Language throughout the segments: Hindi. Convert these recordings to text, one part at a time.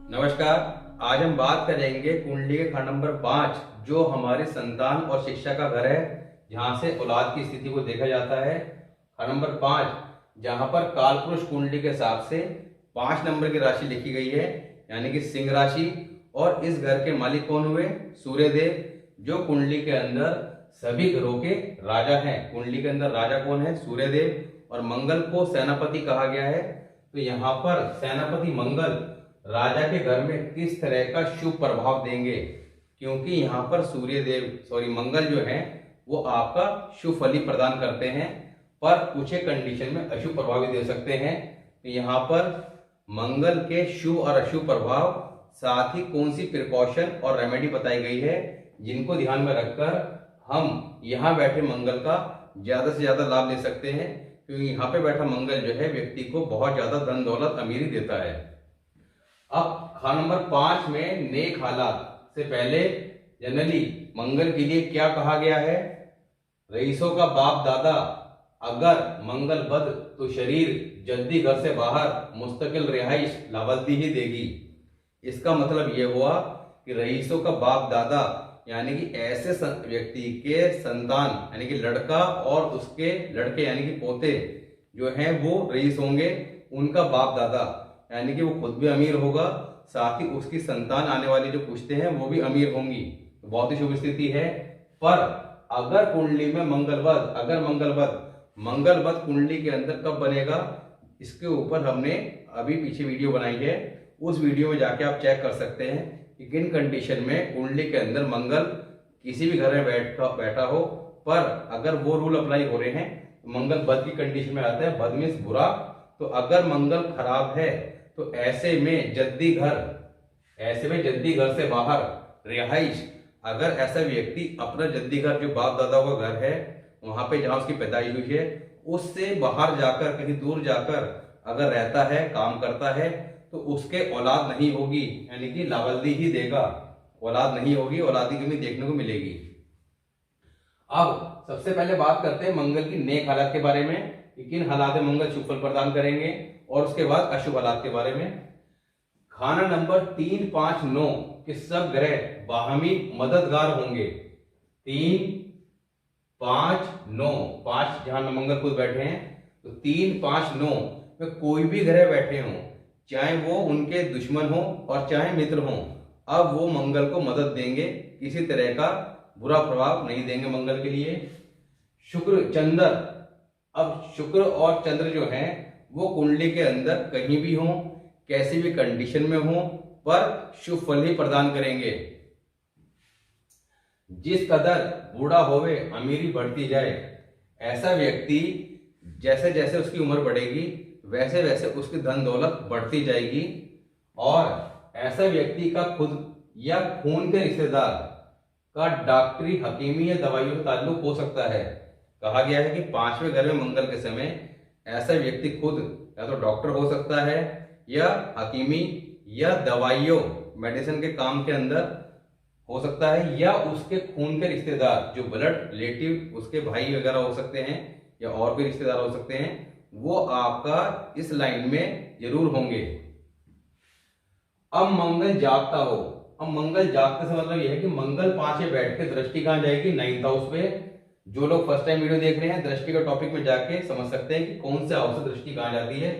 नमस्कार। आज हम बात करेंगे कुंडली के खंड नंबर 5 जो हमारे संतान और शिक्षा का घर है, जहां से औलाद की स्थिति को देखा जाता है। खंड नंबर 5 जहां पर कालपुरुष कुंडली के हिसाब से 5 नंबर की राशि लिखी गई है, यानी कि सिंह राशि। और इस घर के मालिक कौन हुए? सूर्यदेव, जो कुंडली के अंदर सभी घरों के राजा हैं। कुंडली के अंदर राजा कौन है? सूर्यदेव। और मंगल को सेनापति कहा गया है। तो यहाँ पर सेनापति मंगल राजा के घर में किस तरह का शुभ प्रभाव देंगे? क्योंकि यहाँ पर मंगल जो है वो आपका शुभ फल ही प्रदान करते हैं, पर कुछ एक कंडीशन में अशुभ प्रभाव भी दे सकते हैं। तो यहाँ पर मंगल के शुभ और अशुभ प्रभाव, साथ ही कौन सी प्रिकॉशन और रेमेडी बताई गई है, जिनको ध्यान में रखकर हम यहाँ बैठे मंगल का ज्यादा से ज्यादा लाभ ले सकते हैं। क्योंकि यहाँ पे बैठा मंगल जो है व्यक्ति को बहुत ज्यादा धन दौलत अमीरी देता है। अब खान नंबर 5 में नेक हालात से पहले जनरली मंगल के लिए क्या कहा गया है? रईसों का बाप दादा अगर मंगल बद तो शरीर जल्दी घर से बाहर मुस्तकिल रिहाइश लावल्दी ही देगी। इसका मतलब यह हुआ कि रईसों का बाप दादा यानी कि ऐसे व्यक्ति के संतान यानी कि लड़का और उसके लड़के यानी कि पोते जो हैं वो रईस होंगे। उनका बाप दादा यानी कि वो खुद भी अमीर होगा, साथ ही उसकी संतान आने वाली जो पुश्ते हैं वो भी अमीर होंगी। तो बहुत ही शुभ स्थिति है। पर अगर कुंडली में मंगल बद कुंडली के अंदर कब बनेगा, इसके ऊपर हमने अभी पीछे वीडियो बनाई है। उस वीडियो में जाके आप चेक कर सकते हैं कि किन कंडीशन में कुंडली के अंदर मंगल किसी भी घर में बैठा हो। पर अगर वो रूल अप्लाई हो रहे हैं तो मंगल बद की कंडीशन में आता है। बद मीन्स बुरा। तो अगर मंगल खराब है तो ऐसे में जद्दी घर से बाहर रिहाइश, अगर ऐसा व्यक्ति अपना जद्दी घर जो बाप दादा का घर है वहां पे जहां उसकी पैदाइश हुई है उससे बाहर जाकर कहीं दूर जाकर अगर रहता है, काम करता है, तो उसके औलाद नहीं होगी, यानी कि लावल्दी ही देगा। औलाद नहीं होगी, औलादी कमी देखने को मिलेगी। अब सबसे पहले बात करते हैं मंगल की नेक हालत के बारे में कि किन हालात में मंगल शुभ फल प्रदान करेंगे, और उसके बाद अशुभ हालात के बारे में। खाना नंबर 3, 5, 9 के सब ग्रह बाहमी मददगार होंगे। 3, 5, 9, 5 जहां मंगल खुद बैठे हैं, तो 3, 5, 9 में कोई भी ग्रह बैठे हों, चाहे वो उनके दुश्मन हो और चाहे मित्र हो, अब वो मंगल को मदद देंगे, किसी तरह का बुरा प्रभाव नहीं देंगे मंगल के लिए। शुक्र, चंद्र, अब शुक्र और चंद्र जो हैं वो कुंडली के अंदर कहीं भी हो, कैसी भी कंडीशन में हो, पर शुभ फल ही प्रदान करेंगे। जिस कदर बूढ़ा होवे अमीरी बढ़ती जाए, ऐसा व्यक्ति जैसे जैसे उसकी उम्र बढ़ेगी वैसे वैसे उसकी धन दौलत बढ़ती जाएगी। और ऐसा व्यक्ति का खुद या खून के रिश्तेदार का डॉक्टरी, हकीमी या दवाइयों से ताल्लुक हो सकता है। कहा गया है कि 5वें घर में मंगल के समय ऐसा व्यक्ति खुद या तो डॉक्टर हो सकता है या हकीमी या दवाइयों मेडिसिन के काम के अंदर हो सकता है, या उसके खून के रिश्तेदार जो ब्लड रिलेटिव उसके भाई वगैरह हो सकते हैं या और भी रिश्तेदार हो सकते हैं, वो आपका इस लाइन में जरूर होंगे। अब मंगल जागता हो, अब मंगल जागते से मतलब यह है कि मंगल 5 में बैठ के दृष्टि कहां जाएगी? 9th हाउस पे। जो लोग फर्स्ट टाइम वीडियो देख रहे हैं दृष्टि के टॉपिक में जाके समझ सकते हैं कि कौन से हाउस से दृष्टि कहां जाती है।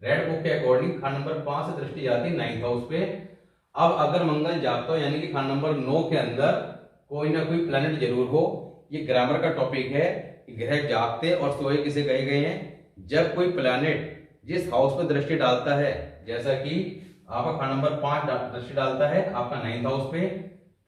रेड बुक के अकॉर्डिंग खंड नंबर 5 से दृष्टि जाती है 9th हाउस पे। अब अगर मंगल जागता हो यानी कि खंड नंबर 9 के अंदर कोई ना कोई प्लैनेट जरूर हो। ये ग्रामर का टॉपिक है कि ग्रह जागते और सोए किसे कहे गए हैं? जब कोई प्लैनेट जिस हाउस पर दृष्टि डालता है, जैसा कि आपका खंड नंबर 5 दृष्टि डालता है आपका 9th हाउस पे,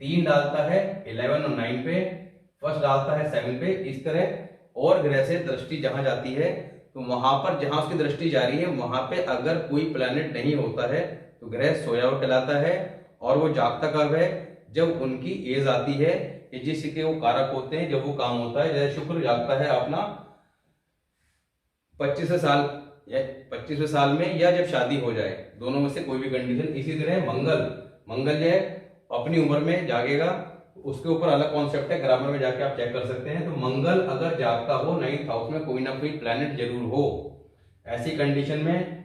3 डालता है 11 और 9 पे, फर्स्ट डालता है 7 पे, इस तरह और ग्रह से दृष्टि जहां जाती है तो वहां पर जहां उसकी दृष्टि जा रही है वहां पे अगर कोई प्लैनेट नहीं होता है तो ग्रह सोया हुआ कहलाता है। और वो जागता कब है? जब उनकी एज आती है कि जिसके वो कारक होते हैं, जब वो काम होता है। जैसे शुक्र जागता है अपना 25वें साल में या जब शादी हो जाए, दोनों में से कोई भी कंडीशन। इसी तरह मंगल जो है अपनी उम्र में जागेगा, उसके ऊपर अलग कॉन्सेप्ट है, ग्रामर में जाके आप चेक कर सकते हैं। तो मंगल अगर जागता हो 9th हाउस में कोई ना कोई प्लैनेट जरूर हो, ऐसी कंडीशन में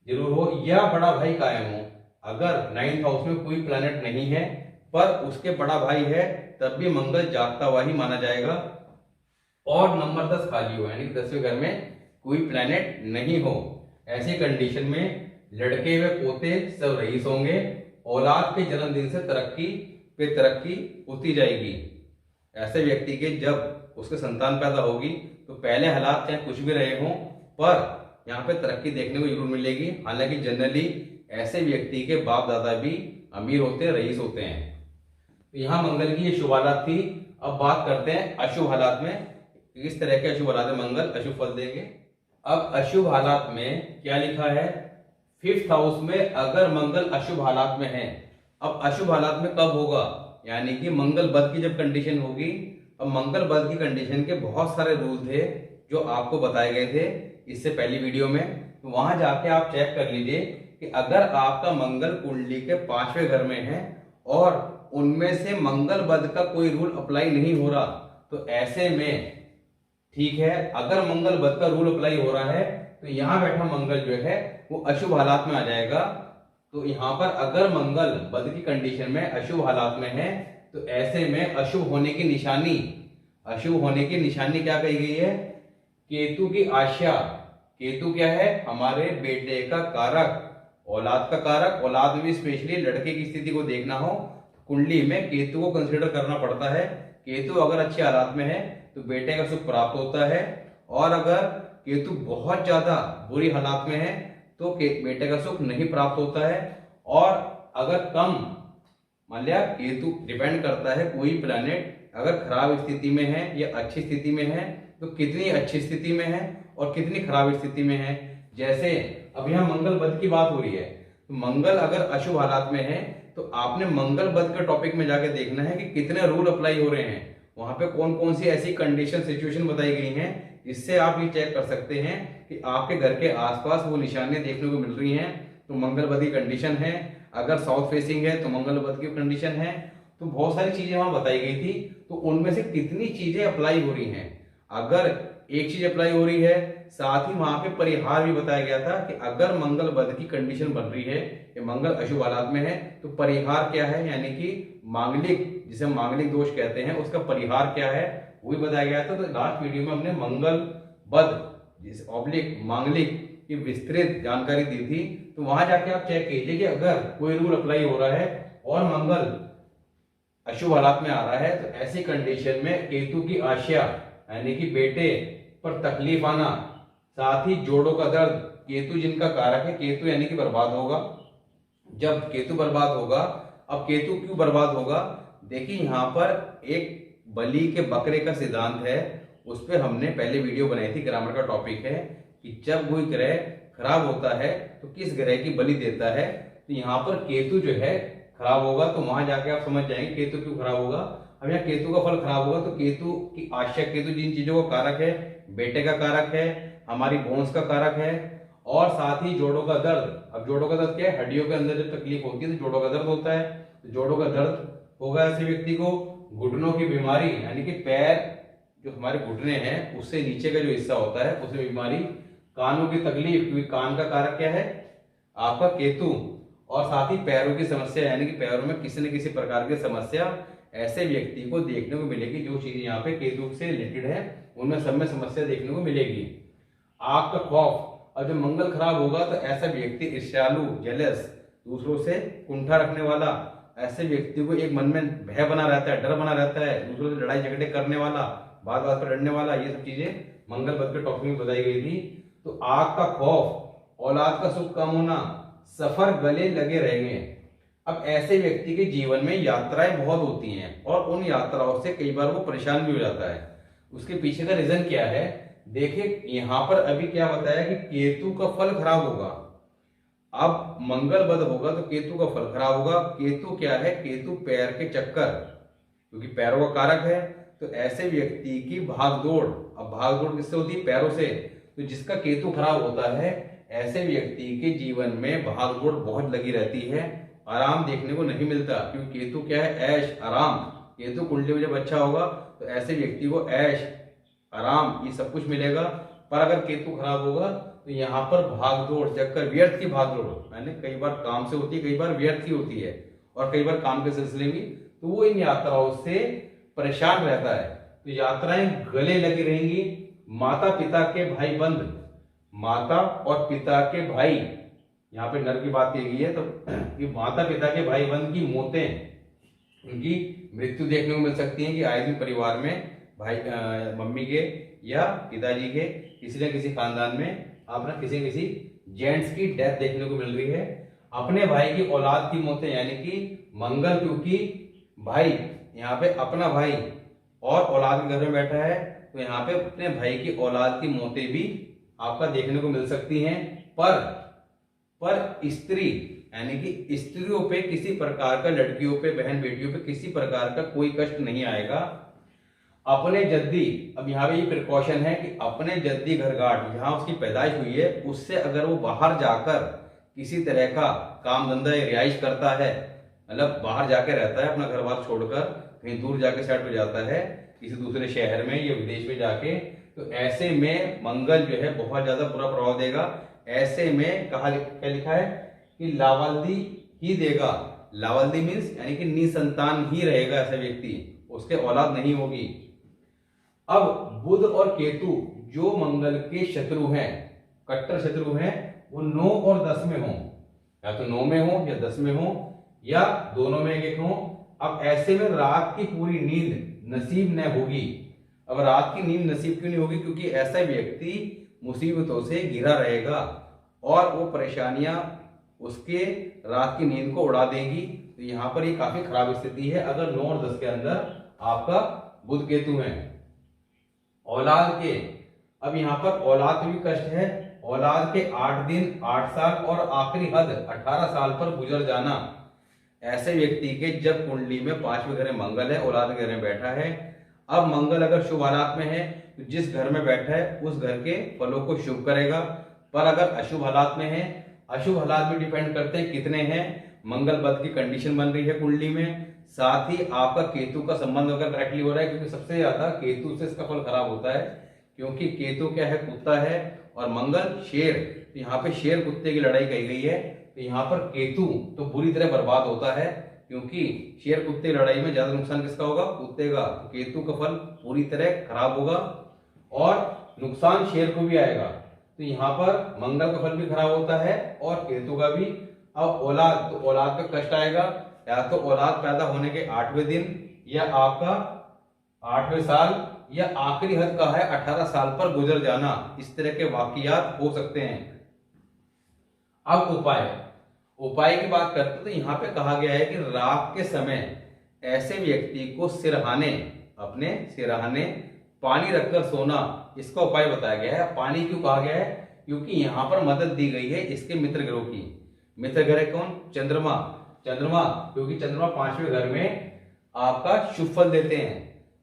जरूर हो, या बड़ा भाई कायम हो, अगर 9th हाउस में कोई प्लैनेट नहीं है पर उसके बड़ा भाई है, तब भी मंगल जागता हुआ ही माना जाएगा। और नंबर 10 खाली हो, यानी कि 10वें घर में कोई प्लैनेट नहीं हो, ऐसी कंडीशन में लड़के व पोते सब रईस होंगे। औलाद के जन्मदिन से तरक्की पे तरक्की होती जाएगी। ऐसे व्यक्ति के जब उसके संतान पैदा होगी तो पहले हालात चाहे कुछ भी रहे हों, पर यहाँ पे तरक्की देखने को जरूर मिलेगी। हालांकि जनरली ऐसे व्यक्ति के बाप दादा भी अमीर होते हैं, रईस होते हैं। तो यहाँ मंगल की ये शुभ हालात थी। अब बात करते हैं अशुभ हालात में, किस तरह के अशुभ हालात में मंगल अशुभ फल देंगे। अब अशुभ हालात में क्या लिखा है, 5th हाउस में अगर मंगल अशुभ हालात में है। अब अशुभ हालात में कब होगा, यानी कि मंगल बद की जब कंडीशन होगी। अब मंगल बद की कंडीशन के बहुत सारे रूल थे जो आपको बताए गए थे इससे पहली वीडियो में, तो वहां जाके आप चेक कर लीजिए कि अगर आपका मंगल कुंडली के 5वें घर में है और उनमें से मंगल बद का कोई रूल अप्लाई नहीं हो रहा, तो ऐसे में ठीक है। अगर मंगल बद का रूल अप्लाई हो रहा है तो यहाँ बैठा मंगल जो है वो अशुभ हालात में आ जाएगा। तो यहाँ पर अगर मंगल बद की कंडीशन में अशुभ हालात में है तो ऐसे में अशुभ होने की निशानी, अशुभ होने की निशानी क्या कही गई है, केतु की आशा। केतु क्या है, हमारे बेटे का कारक, औलाद का कारक। औलाद में स्पेशली लड़के की स्थिति को देखना हो कुंडली में केतु को कंसिडर करना पड़ता है। केतु अगर अच्छे हालात में है तो बेटे का सुख प्राप्त होता है, और अगर केतु बहुत ज्यादा बुरी हालात में है तो बेटे का सुख नहीं प्राप्त होता है। और अगर कम, मान लिया केतु डिपेंड करता है कोई प्लैनेट अगर खराब स्थिति में है या अच्छी स्थिति में है तो कितनी अच्छी स्थिति में है और कितनी खराब स्थिति में है। जैसे अब यहाँ मंगल बद की बात हो रही है, तो मंगल अगर अशुभ हालात में है तो आपने मंगल बद के टॉपिक में जाके देखना है कि कितने रूल अप्लाई हो रहे हैं, वहां पे कौन कौन सी ऐसी कंडीशन सिचुएशन बताई गई हैं, इससे आप ये चेक कर सकते हैं कि आपके घर के आसपास वो निशानियां देखने को मिल रही हैं तो मंगल बद की कंडीशन है। अगर साउथ फेसिंग है तो मंगल बद की कंडीशन है। तो बहुत सारी चीजें वहां बताई गई थी, तो उनमें से कितनी चीजें अप्लाई हो रही हैं। अगर एक चीज अप्लाई हो रही है, साथ ही वहां पे परिहार भी बताया गया था कि अगर मंगल बद की कंडीशन बन रही है या मंगल अशुभ हालात में है तो परिहार क्या है, यानी कि मांगलिक, जिसे मांगलिक दोष कहते हैं, उसका परिहार क्या है वो भी बताया गया था। तो लास्ट वीडियो में हमने मंगल बद जिस ऑब्लिक मांगलिक की विस्तृत जानकारी दी थी। तो वहां जाके आप चेक कीजिए कि अगर कोई रूल अप्लाई हो रहा है और मंगल अशुभ हालात में आ रहा है तो ऐसी कंडीशन में केतु की आशा, यानी कि बेटे पर तकलीफ आना, साथ ही जोड़ों का दर्द। केतु जिनका कारक है, केतु यानी कि बर्बाद होगा। जब केतु बर्बाद होगा, अब केतु क्यों बर्बाद होगा, देखिए यहाँ पर एक बलि के बकरे का सिद्धांत है, उस पर हमने पहले वीडियो बनाई थी, ग्रामर का टॉपिक है कि जब कोई ग्रह खराब होता है तो किस ग्रह की बलि देता है। तो यहाँ पर केतु जो है खराब होगा, तो वहां जाके आप समझ जाएंगे केतु क्यों खराब होगा। अब यहाँ केतु का फल खराब होगा तो केतु की आशा, केतु जिन चीजों का कारक है, बेटे का कारक है, हमारी बोन्स का कारक है, और साथ ही जोड़ों का दर्द। अब जोड़ों का दर्द क्या है, हड्डियों के अंदर जब तकलीफ होती है तो जोड़ों का दर्द होता है। तो जोड़ों का दर्द होगा ऐसे व्यक्ति को। घुटनों की बीमारी, यानी कि पैर जो हमारे घुटने हैं उससे नीचे का जो हिस्सा होता है उसमें बीमारी। कानों की तकलीफ, क्योंकि कान का कारक क्या है आपका केतु। और साथ ही पैरों की समस्या, यानी कि पैरों में किसी न किसी प्रकार की समस्या ऐसे व्यक्ति को देखने को मिलेगी। जो चीज यहाँ पे केतु से रिलेटेड है उनमें सब में समस्या देखने को मिलेगी। आग का खौफ, और जब मंगल खराब होगा तो ऐसा व्यक्ति ईर्ष्यालु, जेलस, दूसरों से कुंठा रखने वाला, ऐसे व्यक्ति को एक मन में भय बना रहता है, डर बना रहता है, दूसरों से लड़ाई झगड़े करने वाला, बात बात पर लड़ने वाला, ये सब चीजें मंगल बद के टॉपिक में बताई गई थी। तो आग का खौफ, औलाद का सुख कम होना, सफर गले लगे रहेंगे। अब ऐसे व्यक्ति के जीवन में यात्राएं बहुत होती हैं और उन यात्राओं से कई बार वो परेशान भी हो जाता है। उसके पीछे का रीजन क्या है, देखिए यहाँ पर अभी क्या बताया कि केतु का फल खराब होगा। अब मंगल बद होगा तो केतु का फल खराब होगा। केतु क्या है, केतु पैर के चक्कर, क्योंकि पैरों का कारक है। तो ऐसे व्यक्ति की भागदौड़, अब भागदौड़ किससे होती है, पैरों से। तो जिसका केतु खराब होता है ऐसे व्यक्ति के जीवन में भागदौड़ बहुत लगी रहती है, आराम देखने को नहीं मिलता। क्योंकि केतु क्या है, ऐश आराम। केतु कुंडली में जब अच्छा होगा तो ऐसे व्यक्ति को ऐश आराम ये सब कुछ मिलेगा। पर अगर केतु खराब होगा तो यहाँ पर भागदौड़ चक्कर, व्यर्थ की भागदौड़, मैंने कई बार काम से होती है, कई बार व्यर्थ की होती है, और कई बार काम के सिलसिले में, तो वो इन यात्राओं से परेशान रहता है। तो यात्राएं गले लगी रहेंगी। माता पिता के भाई बंद, माता और पिता के भाई, यहाँ पे नर की बात की गई है, तो कि माता पिता के भाई बंद की मौतें, उनकी मृत्यु देखने को मिल सकती है कि आए दिन परिवार में भाई मम्मी के या पिताजी के किसी न किसी खानदान में आप ना किसी न किसी जेंट्स की डेथ देखने को मिल रही है। अपने भाई की औलाद की मौतें, यानी कि मंगल, क्योंकि भाई यहाँ पे अपना भाई और औलाद के घर में बैठा है, तो यहाँ पे अपने भाई की औलाद की मौतें भी आपका देखने को मिल सकती हैं। पर स्त्री, यानी कि स्त्रियों पे किसी प्रकार का, लड़कियों पे, बहन बेटियों पे किसी प्रकार का कोई कष्ट नहीं आएगा। अपने जद्दी, अब यहाँ पे ये प्रिकॉशन है कि अपने जद्दी घरगाट, जहां उसकी पैदाइश हुई है, उससे अगर वो बाहर जाकर किसी तरह का काम धंधा या रिहाइश करता है, मतलब बाहर जाके रहता है, अपना घर बार छोड़कर कहीं दूर जाके सेट हो जाता है किसी दूसरे शहर में या विदेश में जाके, तो ऐसे में मंगल जो है बहुत ज्यादा बुरा प्रभाव देगा। ऐसे में कहा, क्या लिखा है कि लावाल्दी ही देगा। लावाल्दी मीन्स यानी कि निसंतान ही रहेगा ऐसा व्यक्ति, उसके औलाद नहीं होगी। अब बुध और केतु जो मंगल के शत्रु हैं, कट्टर शत्रु हैं, वो 9 और 10 में हो, या तो 9 में हो या 10 में हो या दोनों में एक हो। अब ऐसे में रात की पूरी नींद नसीब न होगी। अब रात की नींद नसीब क्यों नहीं होगी? क्योंकि ऐसा व्यक्ति मुसीबतों से घिरा रहेगा और वो परेशानियां उसके रात की नींद को उड़ा देंगी। तो यहाँ पर ये काफी खराब स्थिति है अगर 9 और 10 के अंदर आपका बुध केतु है। औलाद के, अब यहाँ पर औलाद भी कष्ट है। औलाद के 8 दिन, 8 साल और आखिरी हद 18 साल पर गुजर जाना। ऐसे व्यक्ति के जब कुंडली में 5वें घर में मंगल है, औलाद के घर में बैठा है। अब मंगल अगर शुभ हालात में है तो जिस घर में बैठा है उस घर के फलों को शुभ करेगा। पर अगर अशुभ हालात में है, अशुभ हालात भी डिपेंड करते हैं कितने हैं। मंगल बद की कंडीशन बन रही है कुंडली में, साथ ही आपका केतु का संबंध अगर करेक्टली हो रहा है, क्योंकि सबसे ज्यादा केतु से इसका फल खराब होता है, क्योंकि केतु क्या है, कुत्ता है, और मंगल शेर। तो यहाँ पे शेर कुत्ते की लड़ाई कही गई है, तो यहाँ पर केतु तो बुरी तरह बर्बाद होता है, क्योंकि शेर कुत्ते की लड़ाई में ज्यादा नुकसान किसका होगा? कुत्ते का। तो केतु का फल पूरी तरह खराब होगा और नुकसान शेर को भी आएगा। तो यहाँ पर मंगल का फल भी खराब होता है और केतु का भी। अब औलाद, तो औलाद पे कष्ट आएगा, या तो औलाद पैदा होने के 8वें दिन, या आपका 8वें साल, या आखिरी हद का है 18 साल पर गुजर जाना। इस तरह के वाकयात हो सकते हैं। अब उपाय की बात करते हैं तो यहाँ पे कहा गया है कि रात के समय ऐसे व्यक्ति को सिरहाने, अपने सिरहाने पानी रखकर सोना, इसका उपाय बताया गया है। पानी क्यों कहा गया है? क्योंकि यहाँ पर मदद दी गई है इसके मित्र ग्रहों की। मित्र ग्रह कौन? चंद्रमा। क्योंकि चंद्रमा 5वें घर में आपका शुभ फल देते हैं।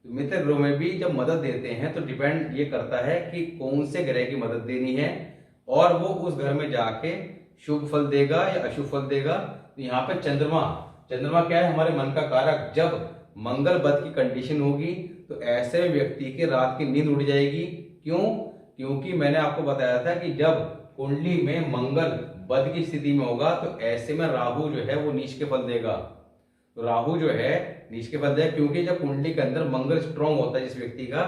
तो मित्र ग्रह में भी जब मदद देते हैं तो डिपेंड ये करता है कि कौन से ग्रह की मदद देनी है, और वो उस घर में जाके शुभ फल देगा या अशुभ फल देगा। तो यहाँ पे चंद्रमा क्या है? हमारे मन का कारक। जब मंगल बद की कंडीशन होगी तो ऐसे व्यक्ति के रात की नींद उड़ जाएगी। क्यों? क्योंकि मैंने आपको बताया था कि जब कुंडली में मंगल बद की स्थिति में होगा तो ऐसे में राहु जो है वो नीच के फल देगा। तो राहु जो है नीच के फल देगा, क्योंकि जब कुंडली के अंदर मंगल स्ट्रॉन्ग होता है जिस व्यक्ति का,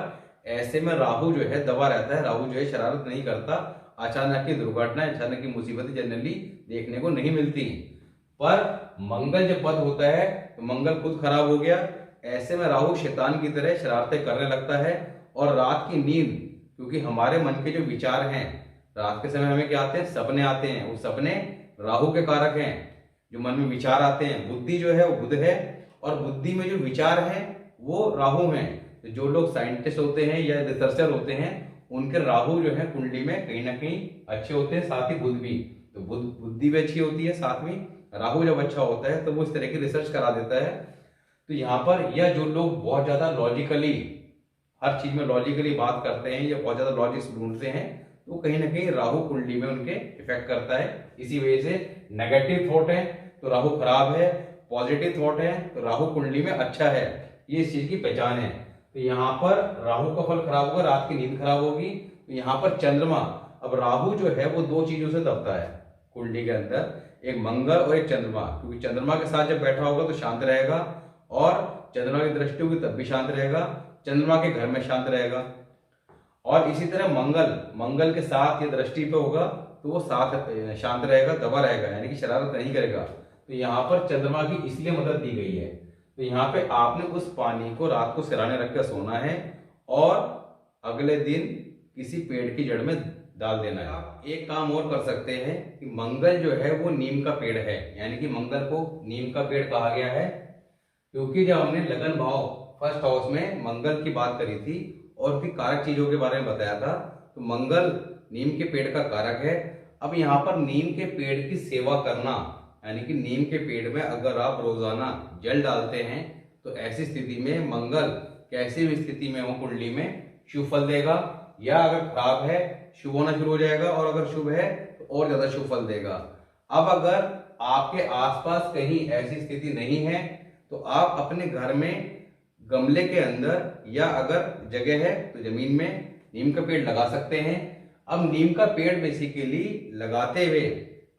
ऐसे में राहु जो है दबा रहता है। राहु जो है शरारत नहीं करता। अचानक की दुर्घटना, अचानक की मुसीबतें जनरली देखने को नहीं मिलती। पर मंगल जब बद होता है तो मंगल खुद खराब हो गया। ऐसे में राहु शैतान की तरह शरारतें करने लगता है। और रात की नींद, क्योंकि हमारे मन के जो विचार हैं, रात के समय हमें क्या आते हैं? सपने आते हैं। वो सपने राहु के कारक हैं। जो मन में विचार आते हैं, बुद्धि जो है वो बुध है, और बुद्धि में जो विचार हैं वो राहु हैं। तो जो लोग साइंटिस्ट होते हैं या रिसर्चर होते हैं, उनके राहु जो है कुंडली में कहीं ना कहीं अच्छे होते हैं, साथ ही बुध भी। तो बुद्धि भी अच्छी होती है, साथ में राहु जब अच्छा होता है तो वो इस तरह की रिसर्च करा देता है। तो यहाँ पर या जो लोग बहुत ज्यादा लॉजिकली, हर चीज में लॉजिकली बात करते हैं या बहुत ज्यादा लॉजिक ढूंढते हैं, तो कहीं ना कहीं राहु कुंडली में उनके इफेक्ट करता है। इसी वजह से नेगेटिव थॉट है तो राहु खराब है, पॉजिटिव थॉट है तो राहु कुंडली में अच्छा है। ये इस चीज की पहचान है। तो यहाँ पर राहु का फल खराब होगा, रात की नींद खराब होगी। तो यहाँ पर चंद्रमा, अब राहु जो है वो दो चीजों से दबता है कुंडली के अंदर, एक मंगल और एक चंद्रमा, क्योंकि चंद्रमा के साथ जब बैठा होगा तो शांत रहेगा और चंद्रमा की दृष्टि होगी तब भी शांत रहेगा, चंद्रमा के घर में शांत रहेगा। और इसी तरह मंगल के साथ ये दृष्टि पे होगा तो वो साथ शांत रहेगा, दबा रहेगा, यानी कि शरारत नहीं करेगा। तो यहाँ पर चंद्रमा की इसलिए मदद दी गई है। तो यहाँ पे आपने उस पानी को रात को सिराने रख कर सोना है और अगले दिन किसी पेड़ की जड़ में डाल देना है। आप एक काम और कर सकते हैं कि मंगल जो है वो नीम का पेड़ है, यानी कि मंगल को नीम का पेड़ कहा गया है, क्योंकि जब हमने लगन भाव फर्स्ट हाउस में मंगल की बात करी थी और उसकी कारक चीजों के बारे में बताया था, तो मंगल नीम के पेड़ का कारक है। अब यहाँ पर नीम के पेड़ की सेवा करना, यानी कि नीम के पेड़ में अगर आप रोजाना जल डालते हैं तो ऐसी स्थिति में मंगल कैसी भी स्थिति में हो कुंडली में शुभ फल देगा, या अगर खराब है शुभ होना शुरू हो जाएगा, और अगर शुभ है तो और ज्यादा शुभ फल देगा। अब अगर आपके आसपास कहीं ऐसी स्थिति नहीं है तो आप अपने घर में गमले के अंदर या अगर जगह है तो जमीन में नीम का पेड़ लगा सकते हैं। अब नीम का पेड़ बेसिकली लगाते हुए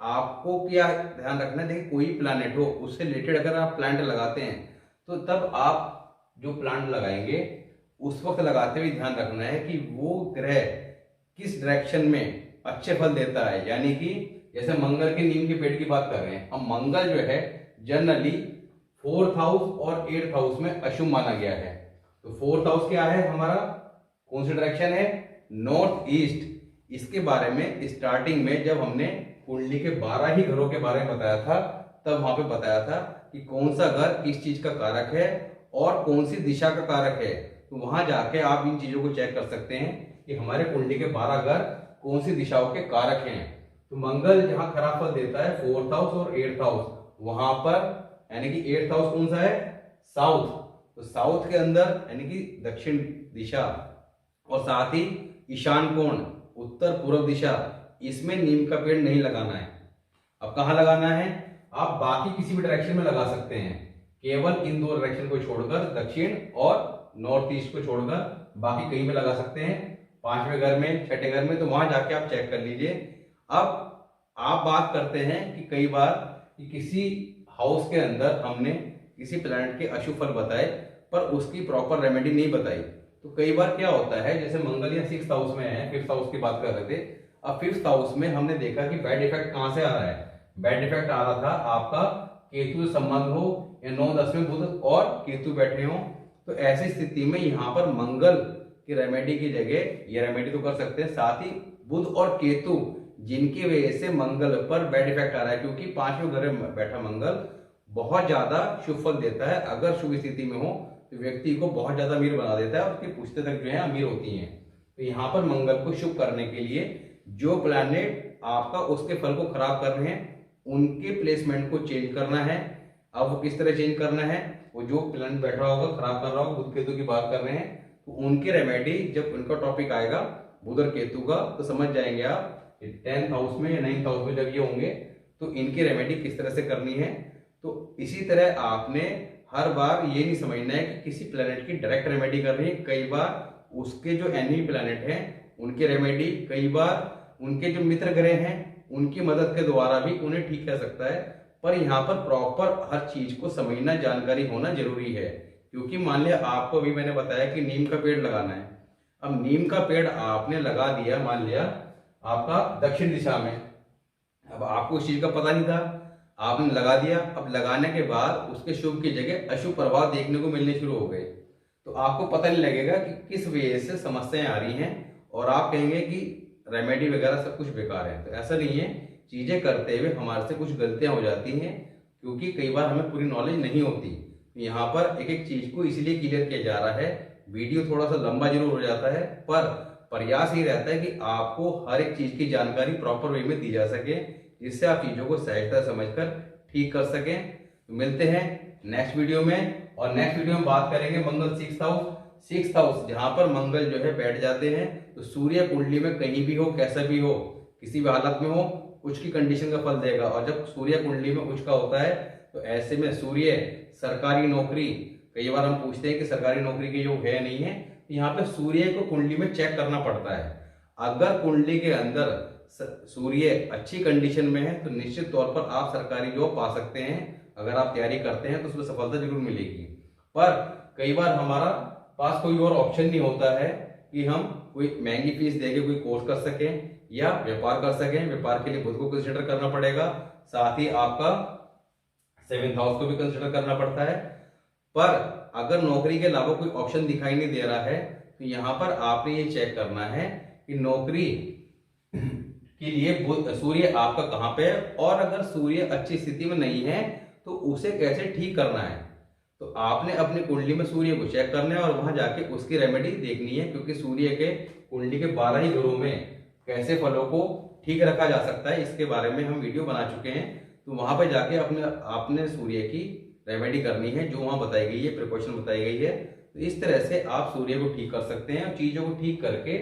आपको क्या ध्यान रखना है, देखिए कोई प्लानेट हो उससे रिलेटेड अगर आप प्लांट लगाते हैं तो तब आप जो प्लांट लगाएंगे उस वक्त लगाते हुए ध्यान रखना है कि वो ग्रह किस डायरेक्शन में अच्छे फल देता है। यानी कि जैसे मंगल के नीम के पेड़ की बात कर रहे हैं, अब मंगल जो है जनरली 4th हाउस और 8th हाउस में अशुभ माना गया है। तो 4th हाउस क्या है हमारा, कौन सी डायरेक्शन है, नॉर्थ ईस्ट। इसके बारे में स्टार्टिंग में जब हमने कुंडली के 12 ही घरों के बारे में बताया था तब वहां पे बताया था कि कौन सा घर किस चीज का कारक है और कौन सी दिशा का कारक है। तो वहां जाके आप इन चीजों को चेक कर सकते हैं कि हमारे कुंडली के 12 घर कौन सी दिशाओं के कारक हैं। तो मंगल जहां खराब फल देता है 4th हाउस और 8th हाउस, वहां पर यानी कि 8th हाउस कौन सा है, साउथ। तो साउथ के अंदर यानी कि दक्षिण दिशा और साथ ही ईशान कोण उत्तर पूर्व दिशा, इसमें नीम का पेड़ नहीं लगाना है। अब कहाँ लगाना है, आप बाकी किसी भी डायरेक्शन में लगा सकते हैं, केवल इन दो डायरेक्शन को छोड़कर, दक्षिण और नॉर्थ ईस्ट को छोड़कर बाकी कहीं पे लगा सकते हैं, 5वें घर में, 6ठे घर में। तो वहां जाके आप चेक कर लीजिए। अब आप बात करते हैं कि कई बार कि किसी हाउस के अंदर हमने किसी प्लैनेट के अशुभ फल बताए पर उसकी प्रॉपर रेमेडी नहीं बताई। तो कई बार क्या होता है, जैसे मंगल या 6th हाउस में है, 5th हाउस की बात कर रहे थे, अब 5th हाउस में हमने देखा कि बैड इफेक्ट कहां से आ रहा है, बैड इफेक्ट आ रहा था आपका केतु से संबंध हो या 9-10 में बुध और केतु बैठे हो। तो ऐसी स्थिति में यहाँ पर मंगल की रेमेडी की जगह ये रेमेडी तो कर सकते हैं, साथ ही बुध और केतु जिनकी वजह से मंगल पर बैड इफेक्ट आ रहा है, क्योंकि 5वें घर में बैठा मंगल बहुत ज्यादा शुभ फल देता है। अगर शुभ स्थिति में हो तो व्यक्ति को बहुत ज्यादा अमीर बना देता है और उसकी पुश्ते तक जो है अमीर होती हैं। तो यहाँ पर मंगल को शुभ करने के लिए जो प्लैनेट आपका उसके फल को खराब कर रहे हैं उनके प्लेसमेंट को चेंज करना है। अब वो किस तरह चेंज करना है, वो जो प्लैनेट बैठा होगा खराब कर रहा होगा, बुध केतु की बात कर रहे हैं, तो उनकी रेमेडी जब उनका टॉपिक आएगा बुध और केतु का तो समझ जाएंगे आप 10th हाउस में या 9th हाउस में जब ये होंगे तो इनकी रेमेडी किस तरह से करनी है। तो इसी तरह आपने हर बार ये नहीं समझना है कि किसी प्लैनेट की डायरेक्ट रेमेडी करनी है, कई बार उसके जो एनिमी प्लैनेट हैं उनके रेमेडी, कई बार उनके जो मित्र ग्रह हैं उनकी मदद के द्वारा भी उन्हें ठीक कर सकता है। पर यहाँ पर प्रॉपर हर चीज को समझना, जानकारी होना जरूरी है। क्योंकि मान लिया आपको अभी मैंने बताया कि नीम का पेड़ लगाना है, अब नीम का पेड़ आपने लगा दिया मान लिया आपका दक्षिण दिशा में, अब आपको इस चीज का पता नहीं था, आपने लगा दिया। अब लगाने के बाद उसके शुभ की जगह अशुभ प्रभाव देखने को मिलने शुरू हो गए, तो आपको पता नहीं लगेगा कि किस वजह से समस्याएं आ रही हैं और आप कहेंगे कि रेमेडी वगैरह सब कुछ बेकार है। तो ऐसा नहीं है, चीजें करते हुए हमारे से कुछ गलतियां हो जाती हैं क्योंकि कई बार हमें पूरी नॉलेज नहीं होती। यहाँ पर एक एक चीज को इसलिए क्लियर किया जा रहा है, वीडियो थोड़ा सा लंबा जरूर हो जाता है पर प्रयास ही रहता है कि आपको हर एक चीज की जानकारी प्रॉपर वे में दी जा सके, जिससे आप चीजों को सहजता समझकर ठीक कर सकें। तो मिलते हैं नेक्स्ट वीडियो में, और नेक्स्ट वीडियो में बात करेंगे मंगल 6th हाउस जहां पर मंगल जो है बैठ जाते हैं तो सूर्य कुंडली में कहीं भी हो, कैसा भी हो, किसी भी हालत में हो, उच्च की कंडीशन का फल देगा। और जब सूर्य कुंडली में उच्च का होता है तो ऐसे में सूर्य सरकारी नौकरी, कई बार हम पूछते हैं कि सरकारी नौकरी की जो है नहीं है, तो यहाँ पे सूर्य को कुंडली में चेक करना पड़ता है। अगर कुंडली के अंदर सूर्य अच्छी कंडीशन में है तो निश्चित तौर पर आप सरकारी जॉब पा सकते हैं। अगर आप तैयारी करते हैं तो उसमें सफलता जरूर मिलेगी। पर कई बार हमारा पास कोई और ऑप्शन नहीं होता है कि हम कोई महंगी फीस देके कोई कोर्स कर सकें या व्यापार कर सकें। व्यापार के लिए खुद को कंसिडर करना पड़ेगा, साथ ही आपका 7th हाउस को भी कंसिडर करना पड़ता है। पर अगर नौकरी के अलावा कोई ऑप्शन दिखाई नहीं दे रहा है तो यहाँ पर आपने ये चेक करना है कि नौकरी के लिए सूर्य आपका कहाँ पे है, और अगर सूर्य अच्छी स्थिति में नहीं है तो उसे कैसे ठीक करना है। तो आपने अपनी कुंडली में सूर्य को चेक करना है और वहां जाके उसकी रेमेडी देखनी है, क्योंकि सूर्य के कुंडली के 12 ही घरों में कैसे फलों को ठीक रखा जा सकता है इसके बारे में हम वीडियो बना चुके हैं। तो वहां पर जाके आपने सूर्य की रेमेडी करनी है जो वहां बताई गई है, प्रिकॉशन बताई गई है। तो इस तरह से आप सूर्य को ठीक कर सकते हैं और चीजों को ठीक करके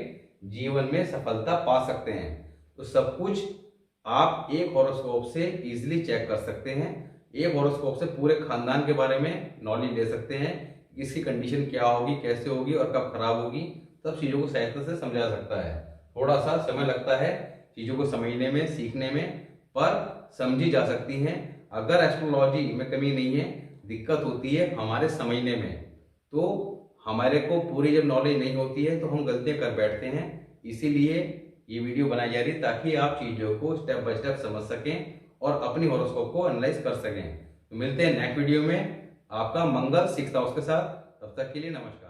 जीवन में सफलता पा सकते हैं। तो सब कुछ आप एक हॉरोस्कोप से इजिली चेक कर सकते हैं। एक हॉरोस्कोप से पूरे खानदान के बारे में नॉलेज ले सकते हैं, इसकी कंडीशन क्या होगी, कैसे होगी और कब खराब होगी, सब चीजों को सहायता से समझा सकता है। थोड़ा सा समय लगता है चीजों को समझने में, सीखने में, पर समझी जा सकती हैं। अगर एस्ट्रोलॉजी में कमी नहीं है, दिक्कत होती है हमारे समझने में, तो हमारे को पूरी जब नॉलेज नहीं होती है तो हम गलतियां कर बैठते हैं। इसीलिए ये वीडियो बनाई जा रही है ताकि आप चीजों को स्टेप बाय स्टेप समझ सकें और अपनी हॉरोस्कोप को एनालाइज कर सकें। तो मिलते हैं नेक्स्ट वीडियो में आपका मंगल 6th हाउस के साथ। तब तक के लिए नमस्कार।